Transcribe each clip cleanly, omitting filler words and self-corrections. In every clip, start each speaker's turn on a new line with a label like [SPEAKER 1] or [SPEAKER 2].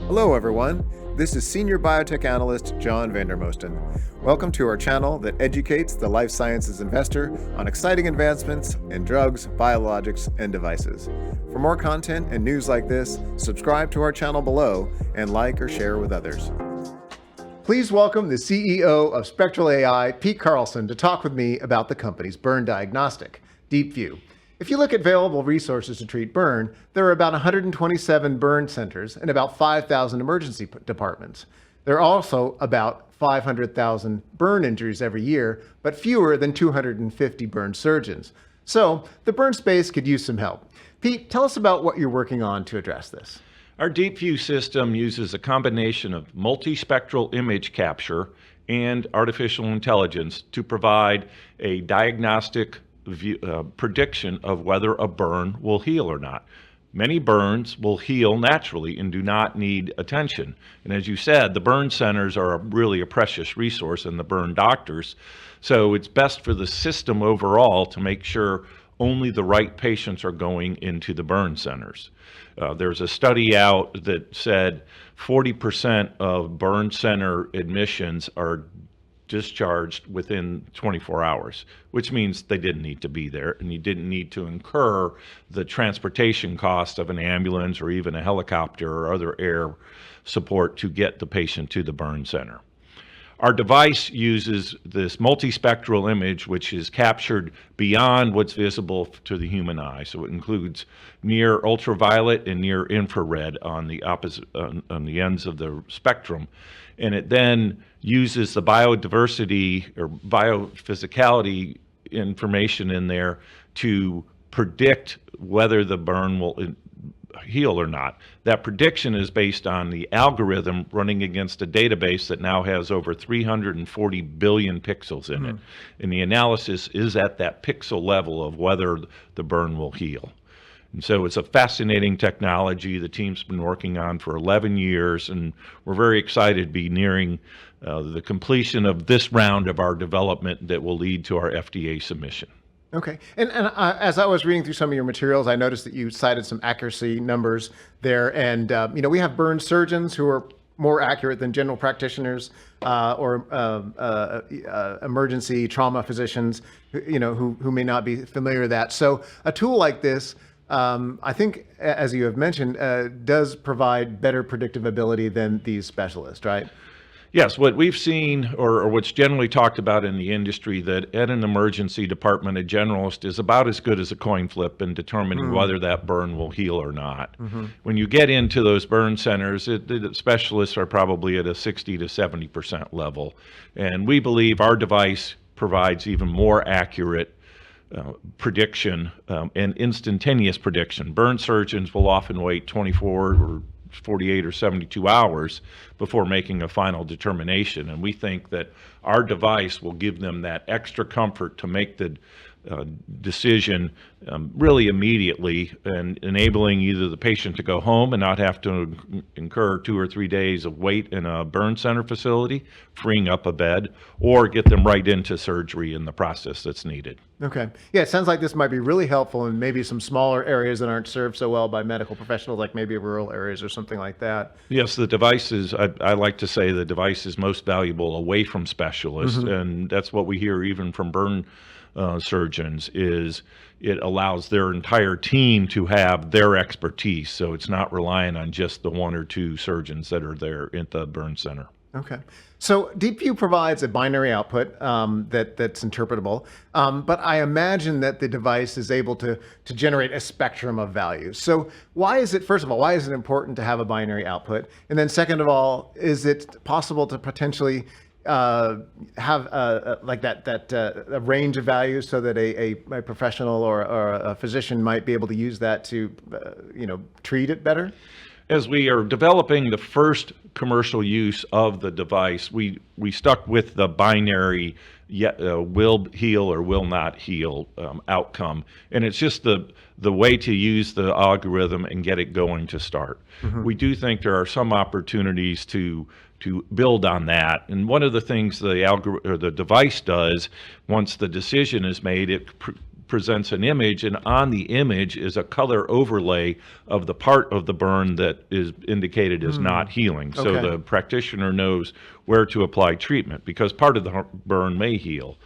[SPEAKER 1] Hello everyone, this is Senior Biotech Analyst John Vandermosten. Welcome to our channel that educates the life sciences investor on exciting advancements in drugs, biologics, and devices. For more content and news like this, subscribe to our channel below and like or share with others. Please welcome the CEO of Spectral AI, Pete Carlson, to talk with me about the company's burn diagnostic, DeepView. If you look at available resources to treat burn, there are about 127 burn centers and about 5,000 emergency departments. There are also about 500,000 burn injuries every year, but fewer than 250 burn surgeons. So the burn space could use some help. Pete, tell us about what you're working on to address this.
[SPEAKER 2] Our DeepView system uses a combination of multispectral image capture and artificial intelligence to provide a diagnostic prediction of whether a burn will heal or not. Many burns will heal naturally and do not need attention. And as you said, the burn centers are really a precious resource and the burn doctors. So it's best for the system overall to make sure only the right patients are going into the burn centers. There's a study out that said 40% of burn center admissions are discharged within 24 hours, which means they didn't need to be there and you didn't need to incur the transportation cost of an ambulance or even a helicopter or other air support to get the patient to the burn center. Our device uses this multispectral image, which is captured beyond what's visible to the human eye. So it includes near ultraviolet and near infrared on the opposite on the ends of the spectrum. And it then uses the biodiversity or biophysicality information in there to predict whether the burn will heal or not. That prediction is based on the algorithm running against a database that now has over 340 billion pixels in it. And the analysis is at that pixel level of whether the burn will heal. And so it's a fascinating technology the team's been working on for 11 years, and we're very excited to be nearing the completion of this round of our development that will lead to our FDA submission.
[SPEAKER 1] Okay. And as I was reading through some of your materials, I noticed that you cited some accuracy numbers there. And, we have burn surgeons who are more accurate than general practitioners or emergency trauma physicians, who may not be familiar with that. So a tool like this, I think, as you have mentioned, does provide better predictive ability than these specialists, right?
[SPEAKER 2] Yes, what we've seen, or what's generally talked about in the industry, that at an emergency department, a generalist is about as good as a coin flip in determining whether that burn will heal or not. When you get into those burn centers, the specialists are probably at a 60 to 70% level. And we believe our device provides even more accurate prediction and instantaneous prediction. Burn surgeons will often wait 24 or 48 or 72 hours before making a final determination. And we think that our device will give them that extra comfort to make the decision really immediately, and enabling either the patient to go home and not have to incur 2 or 3 days of wait in a burn center facility, freeing up a bed, or get them right into surgery in the process that's needed.
[SPEAKER 1] Okay. Yeah, it sounds like this might be really helpful in maybe some smaller areas that aren't served so well by medical professionals, like maybe rural areas or something like that.
[SPEAKER 2] Yes, the device is, I like to say the device is most valuable away from specialists, and that's what we hear even from burn surgeons, is it allows their entire team to have their expertise. So it's not relying on just the 1 or 2 surgeons that are there at the burn center.
[SPEAKER 1] Okay. So DeepView provides a binary output that's interpretable, but I imagine that the device is able to generate a spectrum of values. So first of all, why is it important to have a binary output? And then second of all, is it possible to potentially have a range of values so that a professional or a physician might be able to use that to treat it better?
[SPEAKER 2] As we are developing the first commercial use of the device, we stuck with the binary will heal or will not heal outcome, and it's just the way to use the algorithm and get it going to start. We do think there are some opportunities to build on that, and one of the things the device does once the decision is made, it presents an image, and on the image is a color overlay of the part of the burn that is indicated as not healing. So
[SPEAKER 1] Okay.
[SPEAKER 2] the practitioner knows where to apply treatment, because part of the burn may heal.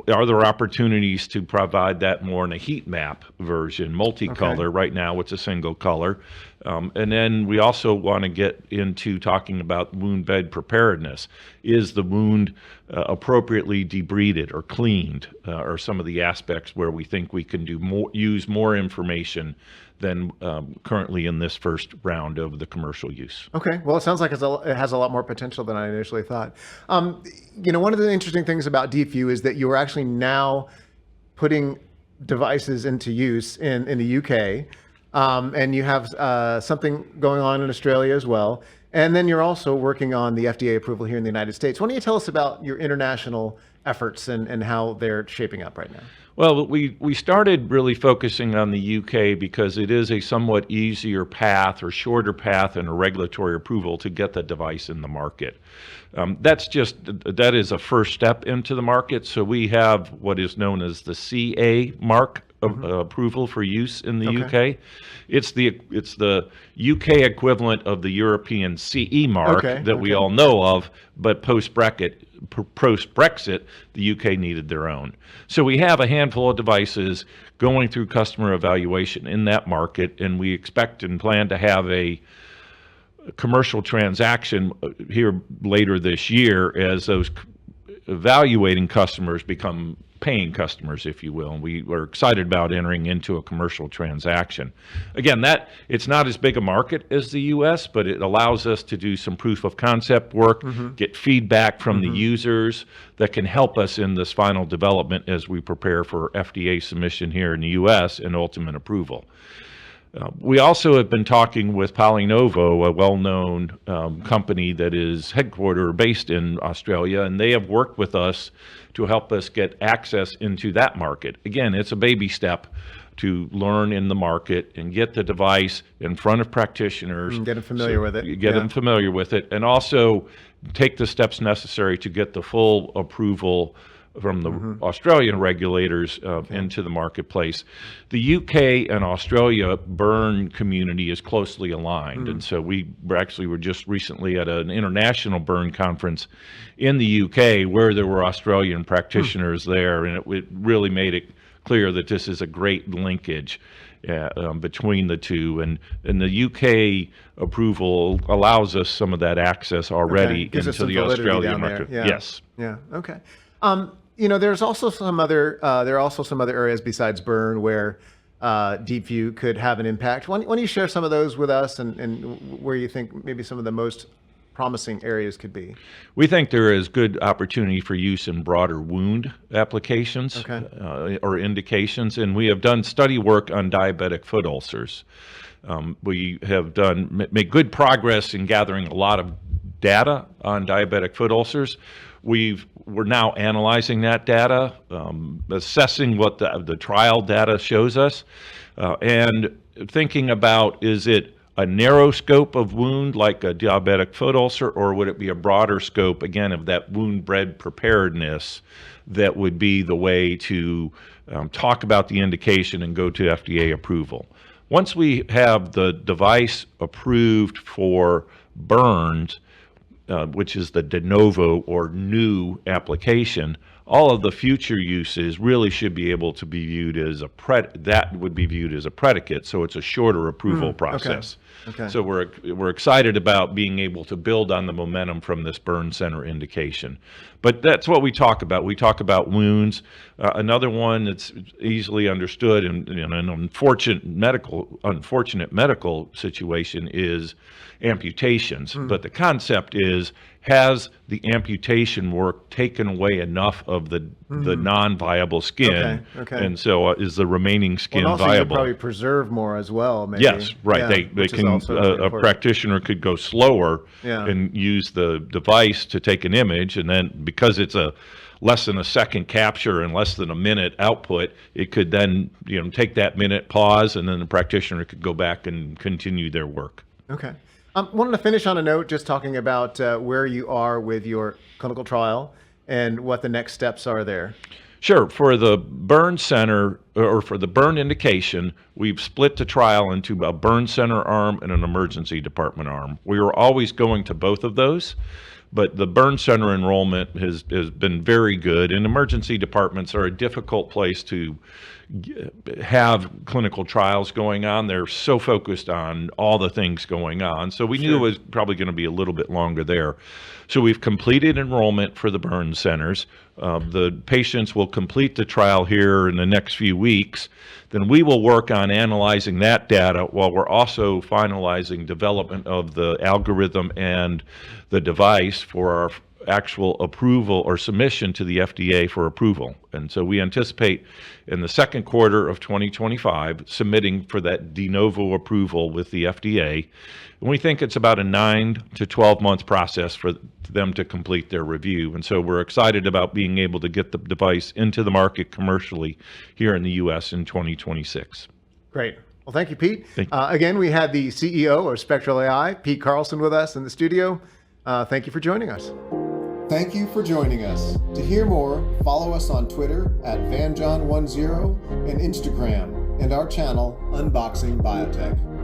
[SPEAKER 2] Are there opportunities to provide that more in a heat map version, multicolor? Right now it's a single color. And then we also want to get into talking about wound bed preparedness. Is the wound appropriately debrided or cleaned, or some of the aspects where we think we can use more information than currently in this first round of the commercial use.
[SPEAKER 1] Okay, well, it sounds like it has a lot more potential than I initially thought. One of the interesting things about DeepView is that you are actually now putting devices into use in the UK, and you have something going on in Australia as well. And then you're also working on the FDA approval here in the United States. Why don't you tell us about your international efforts and how they're shaping up right now?
[SPEAKER 2] Well, we started really focusing on the UK because it is a somewhat easier path or shorter path in a regulatory approval to get the device in the market. That is a first step into the market. So we have what is known as the CA mark approval for use in the UK. It's the UK equivalent of the European CE mark that we all know of, but post-Brexit, the UK needed their own. So we have a handful of devices going through customer evaluation in that market, and we expect and plan to have a commercial transaction here later this year as those evaluating customers become paying customers, if you will. And we are excited about entering into a commercial transaction. Again, it's not as big a market as the US, but it allows us to do some proof of concept work, get feedback from the users that can help us in this final development as we prepare for FDA submission here in the US and ultimate approval. We also have been talking with Polynovo, a well-known company that is headquartered or based in Australia, and they have worked with us to help us get access into that market. Again, it's a baby step to learn in the market and get the device in front of practitioners.
[SPEAKER 1] Get them familiar with it.
[SPEAKER 2] Get them familiar with it, and also take the steps necessary to get the full approval from the Australian regulators into the marketplace. The UK and Australia burn community is closely aligned, and so we were just recently at an international burn conference in the UK where there were Australian practitioners there, and it really made it clear that this is a great linkage between the two, and the UK approval allows us some of that access already into the Australian market. Yes.
[SPEAKER 1] Yeah. Okay. There's also some other there are also some other areas besides burn where DeepView could have an impact. Why don't you share some of those with us and where you think maybe some of the most promising areas could be?
[SPEAKER 2] We think there is good opportunity for use in broader wound applications or indications, and we have done study work on diabetic foot ulcers. We have made good progress in gathering a lot of data on diabetic foot ulcers. We're now analyzing that data, assessing what the trial data shows us, and thinking about, is it a narrow scope of wound like a diabetic foot ulcer, or would it be a broader scope, again, of that wound bed preparedness that would be the way to talk about the indication and go to FDA approval? Once we have the device approved for burns, which is the de novo or new application, all of the future uses really should be able to be viewed as that would be viewed as a predicate, so it's a shorter approval process.
[SPEAKER 1] Okay.
[SPEAKER 2] So we're excited about being able to build on the momentum from this burn center indication. But that's what we talk about. We talk about wounds. Another one that's easily understood and an unfortunate medical situation is amputations. But the concept is, has the amputation work taken away enough of the non-viable skin? And so is the remaining skin
[SPEAKER 1] also
[SPEAKER 2] viable?
[SPEAKER 1] You probably preserve more as well, maybe.
[SPEAKER 2] Yes, right. They can. A practitioner could go slower and use the device to take an image, and then because it's a less than a second capture and less than a minute output, it could then take that minute, pause, and then the practitioner could go back and continue their work.
[SPEAKER 1] Okay. Wanted to finish on a note just talking about where you are with your clinical trial and what the next steps are there.
[SPEAKER 2] Sure. For the burn center or for the burn indication, we've split the trial into a burn center arm and an emergency department arm. We were always going to both of those, but the burn center enrollment has been very good, and emergency departments are a difficult place to have clinical trials going on. They're so focused on all the things going on. So we knew it was probably going to be a little bit longer there. So we've completed enrollment for the burn centers. The patients will complete the trial here in the next few weeks. Then we will work on analyzing that data while we're also finalizing development of the algorithm and the device for our actual approval or submission to the FDA for approval. And so we anticipate in the second quarter of 2025 submitting for that de novo approval with the FDA. And we think it's about a 9 to 12 month process for them to complete their review. And so we're excited about being able to get the device into the market commercially here in the US in 2026.
[SPEAKER 1] Great. Well, thank you, Pete.
[SPEAKER 2] Thank you.
[SPEAKER 1] Again, we had the CEO of Spectral AI, Pete Carlson, with us in the studio. Thank you for joining us. Thank you for joining us. To hear more, follow us on Twitter at VanJohn10 and Instagram, and our channel, Unboxing Biotech.